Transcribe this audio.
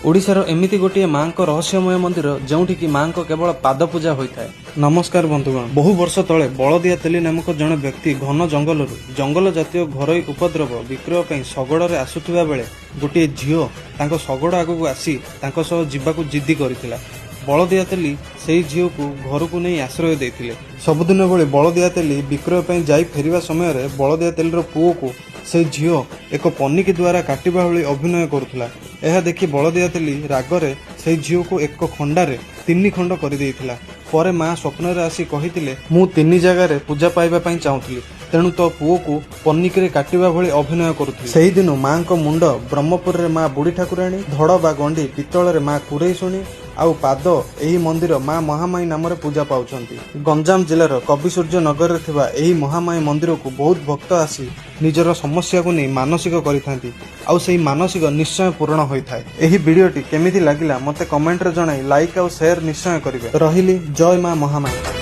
ओडिशार एमिति गोटे माँ रहस्यमय मंदिर जोठिकी माँ केवल पाद पूजा होता है। नमस्कार बंधुगण, बहु वर्ष तले बलदिया तेली नामक जड़े व्यक्ति घन जंगल जातीय घरोई उपद्रव विक्रय पर शगड़े आसुवा बेले गोटे झील शगड़ आगक आसी जीवाकू जिद्दी करथिला। बलदिया तेली से झील को घर को नहीं आश्रय देते। सबुदिन भली बलदिया तेली विक्रय पर जाई फेरिया समय बलदिया तेलीर पुओ को से झील एक पनिकी द्वारा काटिबा भली अभिनय करुला। यह देखि बलदिया तेली रागरे से झील को एक खंडारे 3 खंड कर देइथिला। परे माँ स्वप्न आसी कहिथिले, मु 3 जगार पूजा पाइबा पई चाहूथली, तेणु तो पुओ को पनिकी रे काटिबा भली अभिनय करुथि। सेही दिन माँ को मुंड ब्रह्मपुर रे माँ बुढ़ी ठाकुराणी, धड़ बा गंडी पितल रे माँ कुरेई शुणी आउ पाद एही मंदिर माँ महामाई नाम रे पूजा पाउछंती। गंजाम जिलार कविसूर्य नगर रे थिबा एही महामाई मंदिर को बहुत भक्त आसी निजर समस्या को नहीं मानसिक करिथांती आउ सेही मानसिक निश्चय पूर्ण होइथाय। एही वीडियोटी केमिति लागिला मते कमेंट रे जणाई लाइक आउ शेयर निश्चय करिवे। रहिली जय माँ महामाई।